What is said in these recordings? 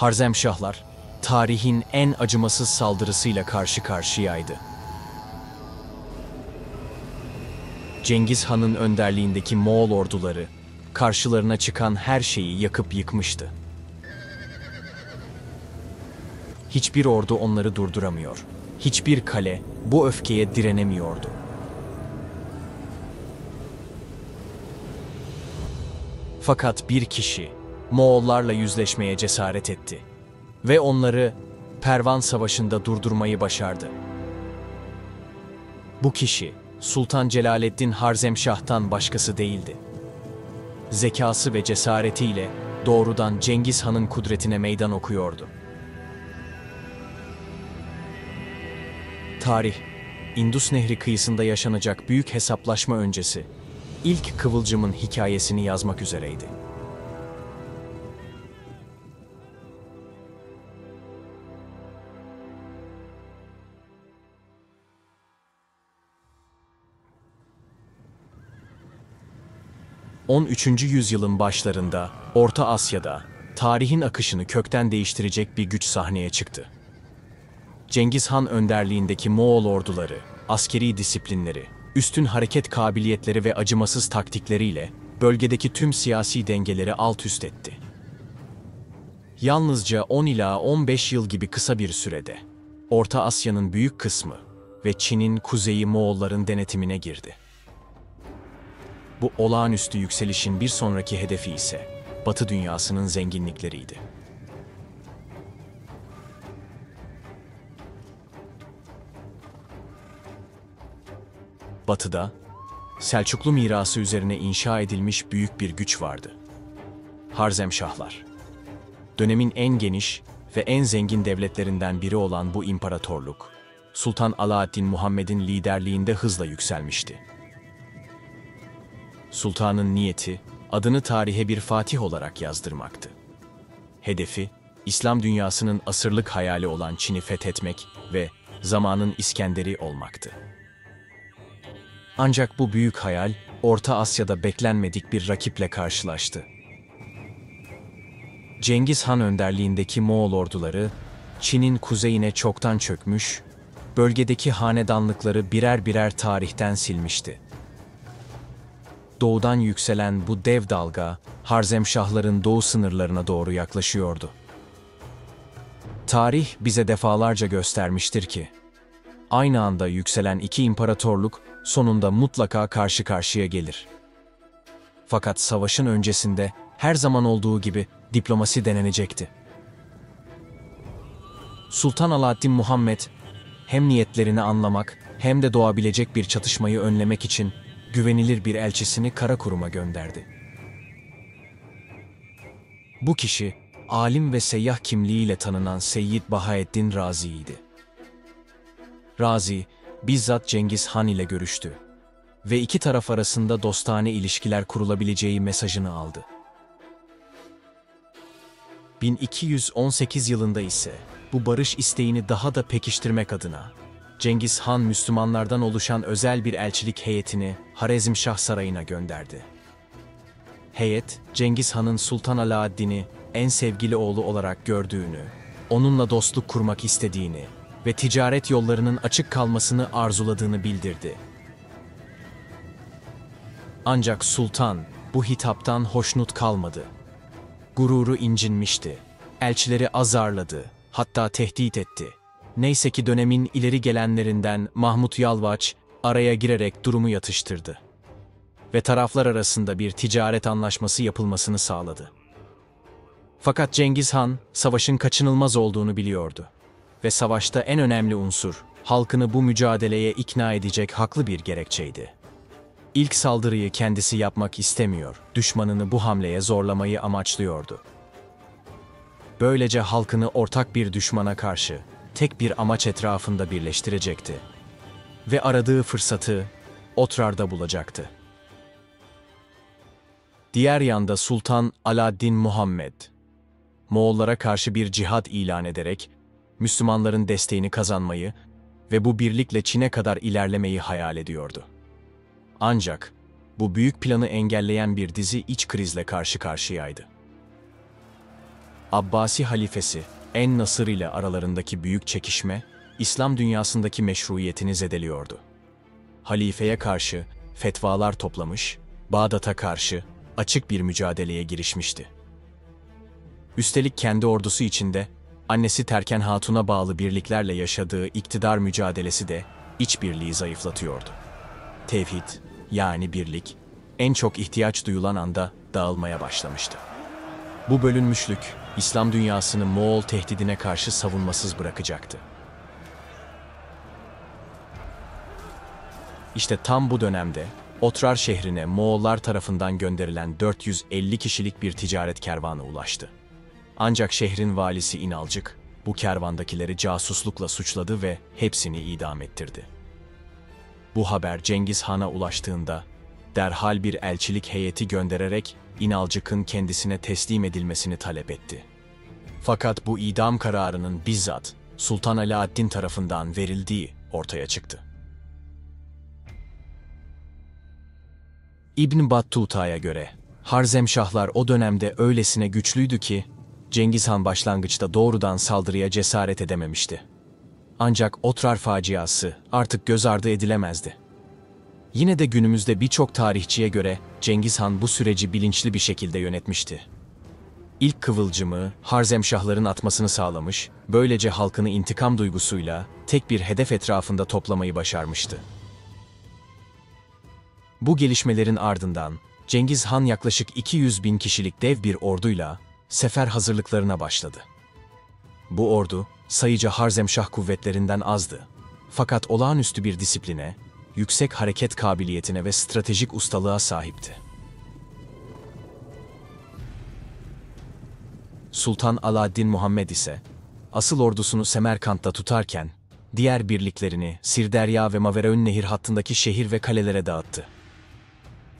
Harzemşahlar, tarihin en acımasız saldırısıyla karşı karşıyaydı. Cengiz Han'ın önderliğindeki Moğol orduları, karşılarına çıkan her şeyi yakıp yıkmıştı. Hiçbir ordu onları durduramıyor. Hiçbir kale bu öfkeye direnemiyordu. Fakat bir kişi Moğollarla yüzleşmeye cesaret etti ve onları Pervan Savaşı'nda durdurmayı başardı. Bu kişi Sultan Celaleddin Harzemşah'tan başkası değildi. Zekası ve cesaretiyle doğrudan Cengiz Han'ın kudretine meydan okuyordu. Tarih, Indus Nehri kıyısında yaşanacak büyük hesaplaşma öncesi, ilk Kıvılcım'ın hikayesini yazmak üzereydi. ...13. yüzyılın başlarında, Orta Asya'da, tarihin akışını kökten değiştirecek bir güç sahneye çıktı. Cengiz Han önderliğindeki Moğol orduları, askeri disiplinleri, üstün hareket kabiliyetleri ve acımasız taktikleriyle bölgedeki tüm siyasi dengeleri alt üst etti. Yalnızca 10 ila 15 yıl gibi kısa bir sürede Orta Asya'nın büyük kısmı ve Çin'in kuzeyi Moğolların denetimine girdi. Bu olağanüstü yükselişin bir sonraki hedefi ise Batı dünyasının zenginlikleriydi. Batı'da, Selçuklu mirası üzerine inşa edilmiş büyük bir güç vardı. Harzemşahlar. Dönemin en geniş ve en zengin devletlerinden biri olan bu imparatorluk, Sultan Alaaddin Muhammed'in liderliğinde hızla yükselmişti. Sultanın niyeti, adını tarihe bir fatih olarak yazdırmaktı. Hedefi, İslam dünyasının asırlık hayali olan Çin'i fethetmek ve zamanın İskender'i olmaktı. Ancak bu büyük hayal, Orta Asya'da beklenmedik bir rakiple karşılaştı. Cengiz Han önderliğindeki Moğol orduları, Çin'in kuzeyine çoktan çökmüş, bölgedeki hanedanlıkları birer birer tarihten silmişti. Doğudan yükselen bu dev dalga, Harzemşahların doğu sınırlarına doğru yaklaşıyordu. Tarih bize defalarca göstermiştir ki, aynı anda yükselen iki imparatorluk sonunda mutlaka karşı karşıya gelir. Fakat savaşın öncesinde her zaman olduğu gibi diplomasi denenecekti. Sultan Alaaddin Muhammed hem niyetlerini anlamak hem de doğabilecek bir çatışmayı önlemek için güvenilir bir elçisini Karakurum'a gönderdi. Bu kişi alim ve seyyah kimliğiyle tanınan Seyyid Bahaeddin Razi'ydi. Razi, bizzat Cengiz Han ile görüştü ve iki taraf arasında dostane ilişkiler kurulabileceği mesajını aldı. 1218 yılında ise bu barış isteğini daha da pekiştirmek adına Cengiz Han Müslümanlardan oluşan özel bir elçilik heyetini Harezmşah Sarayı'na gönderdi. Heyet, Cengiz Han'ın Sultan Alaaddin'i en sevgili oğlu olarak gördüğünü, onunla dostluk kurmak istediğini ve ticaret yollarının açık kalmasını arzuladığını bildirdi. Ancak sultan bu hitaptan hoşnut kalmadı. Gururu incinmişti. Elçileri azarladı, hatta tehdit etti. Neyse ki dönemin ileri gelenlerinden Mahmut Yalvaç araya girerek durumu yatıştırdı ve taraflar arasında bir ticaret anlaşması yapılmasını sağladı. Fakat Cengiz Han savaşın kaçınılmaz olduğunu biliyordu ve savaşta en önemli unsur halkını bu mücadeleye ikna edecek haklı bir gerekçeydi. İlk saldırıyı kendisi yapmak istemiyor, düşmanını bu hamleye zorlamayı amaçlıyordu. Böylece halkını ortak bir düşmana karşı tek bir amaç etrafında birleştirecekti ve aradığı fırsatı Otrar'da bulacaktı. Diğer yanda Sultan Alaaddin Muhammed, Moğollara karşı bir cihad ilan ederek Müslümanların desteğini kazanmayı ve bu birlikle Çin'e kadar ilerlemeyi hayal ediyordu. Ancak bu büyük planı engelleyen bir dizi iç krizle karşı karşıyaydı. Abbasi halifesi en-Nasır ile aralarındaki büyük çekişme, İslam dünyasındaki meşruiyetini zedeliyordu. Halifeye karşı fetvalar toplamış, Bağdat'a karşı açık bir mücadeleye girişmişti. Üstelik kendi ordusu içinde annesi Terken Hatun'a bağlı birliklerle yaşadığı iktidar mücadelesi de işbirliği zayıflatıyordu. Tevhid, yani birlik, en çok ihtiyaç duyulan anda dağılmaya başlamıştı. Bu bölünmüşlük, İslam dünyasını Moğol tehdidine karşı savunmasız bırakacaktı. İşte tam bu dönemde, Otrar şehrine Moğollar tarafından gönderilen 450 kişilik bir ticaret kervanı ulaştı. Ancak şehrin valisi İnalcık, bu kervandakileri casuslukla suçladı ve hepsini idam ettirdi. Bu haber Cengiz Han'a ulaştığında, derhal bir elçilik heyeti göndererek İnalcık'ın kendisine teslim edilmesini talep etti. Fakat bu idam kararının bizzat Sultan Alaaddin tarafından verildiği ortaya çıktı. İbn Battuta'ya göre, Harzemşahlar o dönemde öylesine güçlüydü ki, Cengiz Han başlangıçta doğrudan saldırıya cesaret edememişti. Ancak Otrar faciası artık göz ardı edilemezdi. Yine de günümüzde birçok tarihçiye göre Cengiz Han bu süreci bilinçli bir şekilde yönetmişti. İlk kıvılcımı Harzemşahların atmasını sağlamış, böylece halkını intikam duygusuyla tek bir hedef etrafında toplamayı başarmıştı. Bu gelişmelerin ardından Cengiz Han yaklaşık 200 bin kişilik dev bir orduyla sefer hazırlıklarına başladı. Bu ordu sayıca Harzemşah kuvvetlerinden azdı. Fakat olağanüstü bir disipline, yüksek hareket kabiliyetine ve stratejik ustalığa sahipti. Sultan Alaaddin Muhammed ise asıl ordusunu Semerkant'ta tutarken diğer birliklerini Sirderya ve Maveraün Nehir hattındaki şehir ve kalelere dağıttı.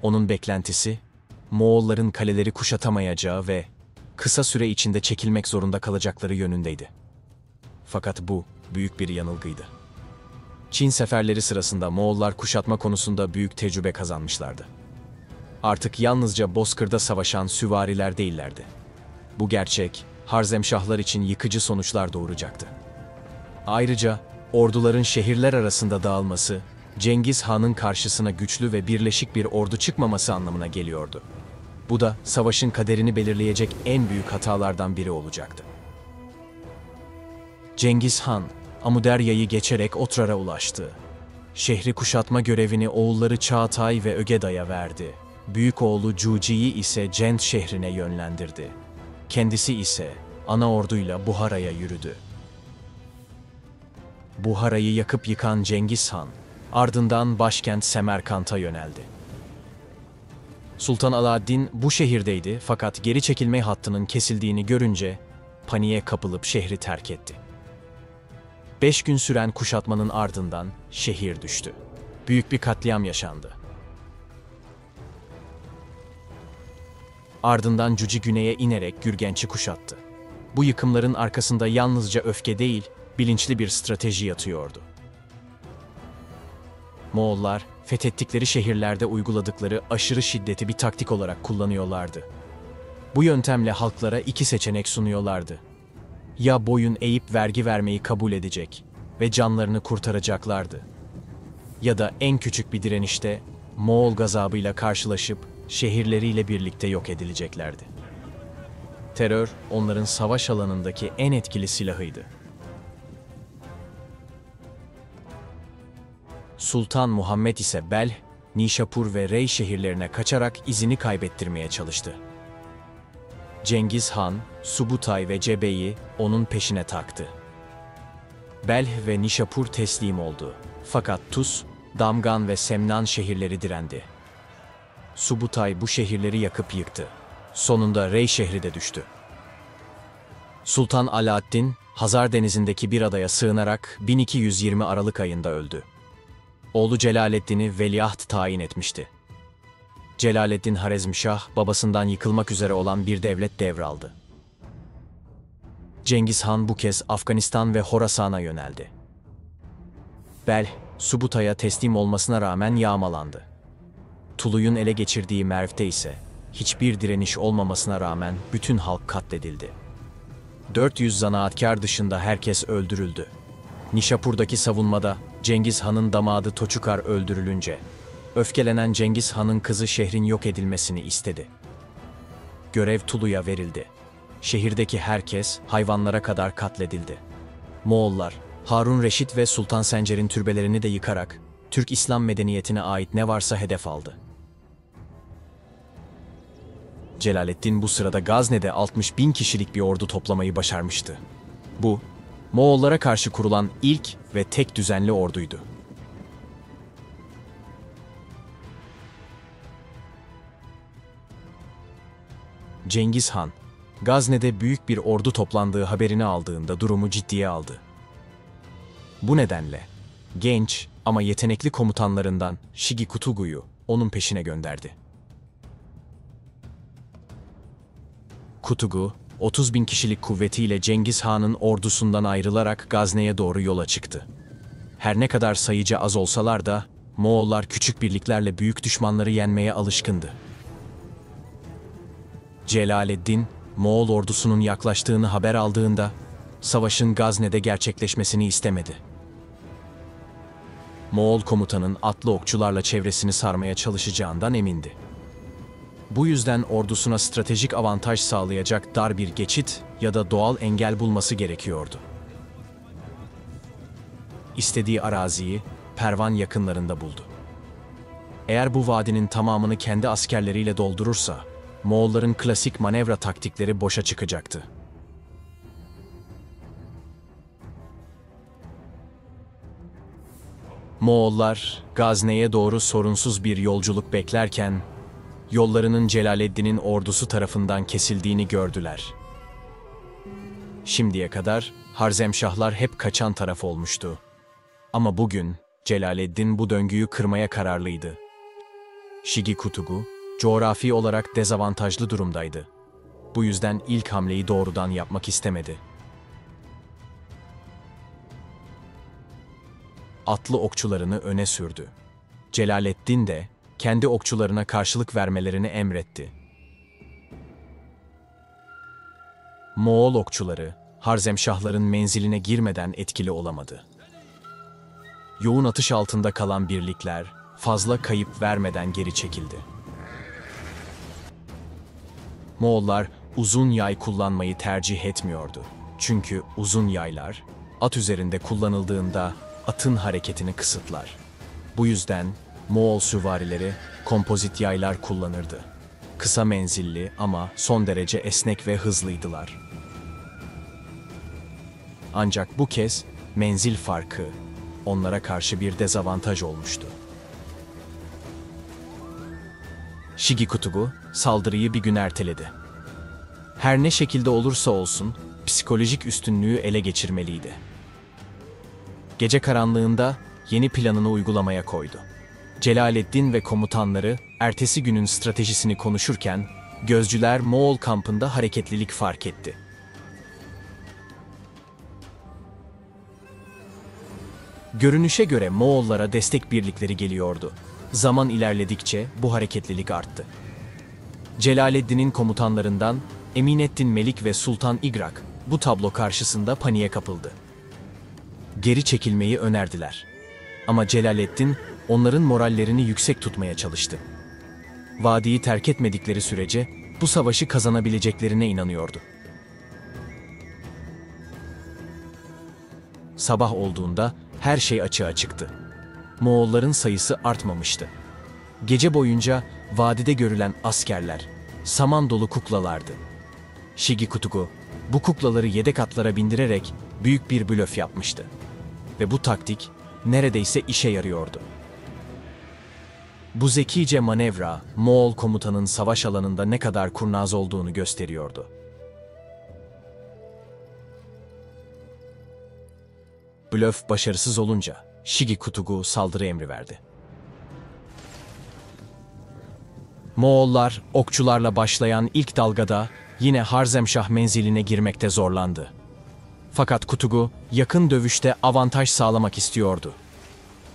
Onun beklentisi, Moğolların kaleleri kuşatamayacağı ve kısa süre içinde çekilmek zorunda kalacakları yönündeydi. Fakat bu büyük bir yanılgıydı. Çin seferleri sırasında Moğollar kuşatma konusunda büyük tecrübe kazanmışlardı. Artık yalnızca bozkırda savaşan süvariler değillerdi. Bu gerçek, Harzemşahlar için yıkıcı sonuçlar doğuracaktı. Ayrıca orduların şehirler arasında dağılması, Cengiz Han'ın karşısına güçlü ve birleşik bir ordu çıkmaması anlamına geliyordu. Bu da savaşın kaderini belirleyecek en büyük hatalardan biri olacaktı. Cengiz Han, Amuderya'yı geçerek Otrar'a ulaştı. Şehri kuşatma görevini oğulları Çağatay ve Ögeday'a verdi. Büyük oğlu Cuci'yi ise Cent şehrine yönlendirdi. Kendisi ise ana orduyla Buhara'ya yürüdü. Buhara'yı yakıp yıkan Cengiz Han, ardından başkent Semerkant'a yöneldi. Sultan Alaaddin bu şehirdeydi fakat geri çekilme hattının kesildiğini görünce paniğe kapılıp şehri terk etti. 5 gün süren kuşatmanın ardından şehir düştü. Büyük bir katliam yaşandı. Ardından Cuci güneye inerek Gürgenç'i kuşattı. Bu yıkımların arkasında yalnızca öfke değil, bilinçli bir strateji yatıyordu. Moğollar, fethettikleri şehirlerde uyguladıkları aşırı şiddeti bir taktik olarak kullanıyorlardı. Bu yöntemle halklara iki seçenek sunuyorlardı. Ya boyun eğip vergi vermeyi kabul edecek ve canlarını kurtaracaklardı. Ya da en küçük bir direnişte Moğol gazabıyla karşılaşıp şehirleriyle birlikte yok edileceklerdi. Terör, onların savaş alanındaki en etkili silahıydı. Sultan Muhammed ise Belh, Nişapur ve Rey şehirlerine kaçarak izini kaybettirmeye çalıştı. Cengiz Han, Subutay ve Cebe'yi onun peşine taktı. Belh ve Nişapur teslim oldu. Fakat Tus, Damgan ve Semnan şehirleri direndi. Subutay bu şehirleri yakıp yıktı. Sonunda Rey şehri de düştü. Sultan Alaaddin, Hazar Denizi'ndeki bir adaya sığınarak 1220 Aralık ayında öldü. Oğlu Celaleddin'i veliaht tayin etmişti. Celaleddin Harezmşah, babasından yıkılmak üzere olan bir devlet devraldı. Cengiz Han bu kez Afganistan ve Horasan'a yöneldi. Belh, Subutay'a teslim olmasına rağmen yağmalandı. Tuluy'un ele geçirdiği Merv'de ise hiçbir direniş olmamasına rağmen bütün halk katledildi. 400 zanaatkar dışında herkes öldürüldü. Nişapur'daki savunmada Cengiz Han'ın damadı Toçukar öldürülünce, öfkelenen Cengiz Han'ın kızı şehrin yok edilmesini istedi. Görev Tulu'ya verildi. Şehirdeki herkes hayvanlara kadar katledildi. Moğollar, Harun Reşit ve Sultan Sencer'in türbelerini de yıkarak Türk İslam medeniyetine ait ne varsa hedef aldı. Celaleddin bu sırada Gazne'de 60.000 kişilik bir ordu toplamayı başarmıştı. Bu, Moğollara karşı kurulan ilk ve tek düzenli orduydu. Cengiz Han, Gazne'de büyük bir ordu toplandığı haberini aldığında durumu ciddiye aldı. Bu nedenle genç ama yetenekli komutanlarından Shigi Kutugu'yu onun peşine gönderdi. Kutugu, 30.000 kişilik kuvvetiyle Cengiz Han'ın ordusundan ayrılarak Gazne'ye doğru yola çıktı. Her ne kadar sayıca az olsalar da Moğollar küçük birliklerle büyük düşmanları yenmeye alışkındı. Celaleddin, Moğol ordusunun yaklaştığını haber aldığında savaşın Gazne'de gerçekleşmesini istemedi. Moğol komutanın atlı okçularla çevresini sarmaya çalışacağından emindi. Bu yüzden ordusuna stratejik avantaj sağlayacak dar bir geçit ya da doğal engel bulması gerekiyordu. İstediği araziyi Pervan yakınlarında buldu. Eğer bu vadinin tamamını kendi askerleriyle doldurursa, Moğolların klasik manevra taktikleri boşa çıkacaktı. Moğollar, Gazne'ye doğru sorunsuz bir yolculuk beklerken, yollarının Celaleddin'in ordusu tarafından kesildiğini gördüler. Şimdiye kadar Harzemşahlar hep kaçan taraf olmuştu. Ama bugün Celaleddin bu döngüyü kırmaya kararlıydı. Shigi Kutugu, coğrafi olarak dezavantajlı durumdaydı. Bu yüzden ilk hamleyi doğrudan yapmak istemedi. Atlı okçularını öne sürdü. Celaleddin de kendi okçularına karşılık vermelerini emretti. Moğol okçuları, Harzemşahların menziline girmeden etkili olamadı. Yoğun atış altında kalan birlikler, fazla kayıp vermeden geri çekildi. Moğollar uzun yay kullanmayı tercih etmiyordu. Çünkü uzun yaylar, at üzerinde kullanıldığında atın hareketini kısıtlar. Bu yüzden Moğol süvarileri kompozit yaylar kullanırdı. Kısa menzilli ama son derece esnek ve hızlıydılar. Ancak bu kez menzil farkı onlara karşı bir dezavantaj olmuştu. Shigi Kutugu saldırıyı bir gün erteledi. Her ne şekilde olursa olsun psikolojik üstünlüğü ele geçirmeliydi. Gece karanlığında yeni planını uygulamaya koydu. Celaleddin ve komutanları ertesi günün stratejisini konuşurken gözcüler Moğol kampında hareketlilik fark etti. Görünüşe göre Moğollara destek birlikleri geliyordu. Zaman ilerledikçe bu hareketlilik arttı. Celaleddin'in komutanlarından Eminettin Melik ve Sultan İgrak bu tablo karşısında paniğe kapıldı. Geri çekilmeyi önerdiler. Ama Celaleddin onların morallerini yüksek tutmaya çalıştı. Vadiyi terk etmedikleri sürece bu savaşı kazanabileceklerine inanıyordu. Sabah olduğunda her şey açığa çıktı. Moğolların sayısı artmamıştı. Gece boyunca vadide görülen askerler saman dolu kuklalardı. Shigi Kutugu bu kuklaları yedek atlara bindirerek büyük bir blöf yapmıştı. Ve bu taktik neredeyse işe yarıyordu. Bu zekice manevra Moğol komutanın savaş alanında ne kadar kurnaz olduğunu gösteriyordu. Blöf başarısız olunca Shigi Kutugu saldırı emri verdi. Moğollar okçularla başlayan ilk dalgada yine Harzemşah menziline girmekte zorlandı. Fakat Kutugu yakın dövüşte avantaj sağlamak istiyordu.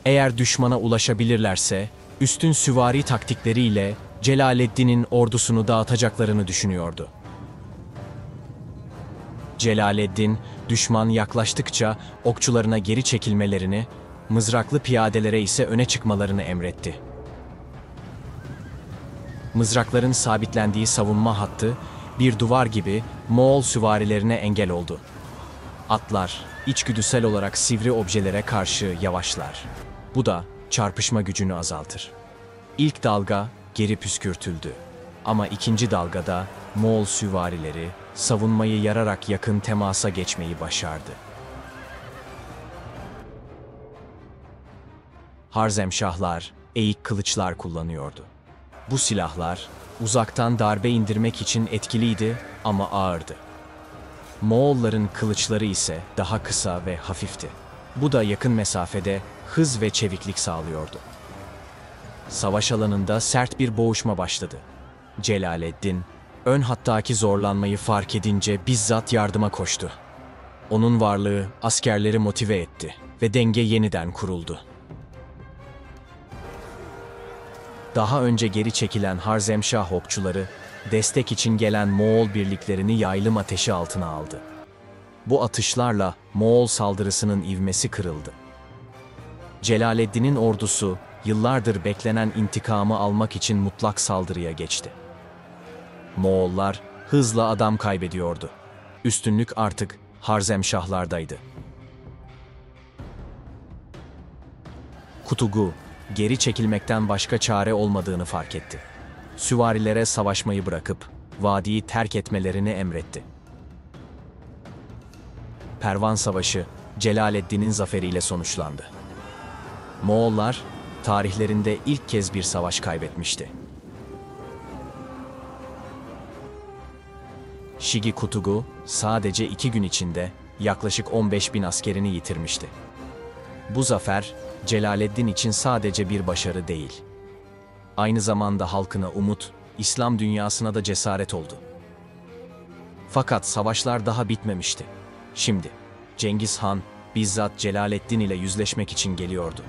Eğer düşmana ulaşabilirlerse üstün süvari taktikleriyle Celaleddin'in ordusunu dağıtacaklarını düşünüyordu. Celaleddin, düşman yaklaştıkça okçularına geri çekilmelerini, mızraklı piyadelere ise öne çıkmalarını emretti. Mızrakların sabitlendiği savunma hattı, bir duvar gibi Moğol süvarilerine engel oldu. Atlar, içgüdüsel olarak sivri objelere karşı yavaşlar. Bu da çarpışma gücünü azaltır. İlk dalga geri püskürtüldü. Ama ikinci dalgada Moğol süvarileri savunmayı yararak yakın temasa geçmeyi başardı. Harzemşahlar eğik kılıçlar kullanıyordu. Bu silahlar uzaktan darbe indirmek için etkiliydi ama ağırdı. Moğolların kılıçları ise daha kısa ve hafifti. Bu da yakın mesafede hız ve çeviklik sağlıyordu. Savaş alanında sert bir boğuşma başladı. Celaleddin, ön hattaki zorlanmayı fark edince bizzat yardıma koştu. Onun varlığı askerleri motive etti ve denge yeniden kuruldu. Daha önce geri çekilen Harzemşah okçuları, destek için gelen Moğol birliklerini yaylım ateşi altına aldı. Bu atışlarla Moğol saldırısının ivmesi kırıldı. Celaleddin'in ordusu, yıllardır beklenen intikamı almak için mutlak saldırıya geçti. Moğollar hızla adam kaybediyordu. Üstünlük artık Harzemşahlardaydı. Kutugu, geri çekilmekten başka çare olmadığını fark etti. Süvarilere savaşmayı bırakıp vadiyi terk etmelerini emretti. Pervan Savaşı, Celaleddin'in zaferiyle sonuçlandı. Moğollar, tarihlerinde ilk kez bir savaş kaybetmişti. Shigi Kutugu, sadece 2 gün içinde yaklaşık 15.000 askerini yitirmişti. Bu zafer, Celaleddin için sadece bir başarı değil. Aynı zamanda halkına umut, İslam dünyasına da cesaret oldu. Fakat savaşlar daha bitmemişti. Şimdi Cengiz Han bizzat Celaleddin ile yüzleşmek için geliyordu.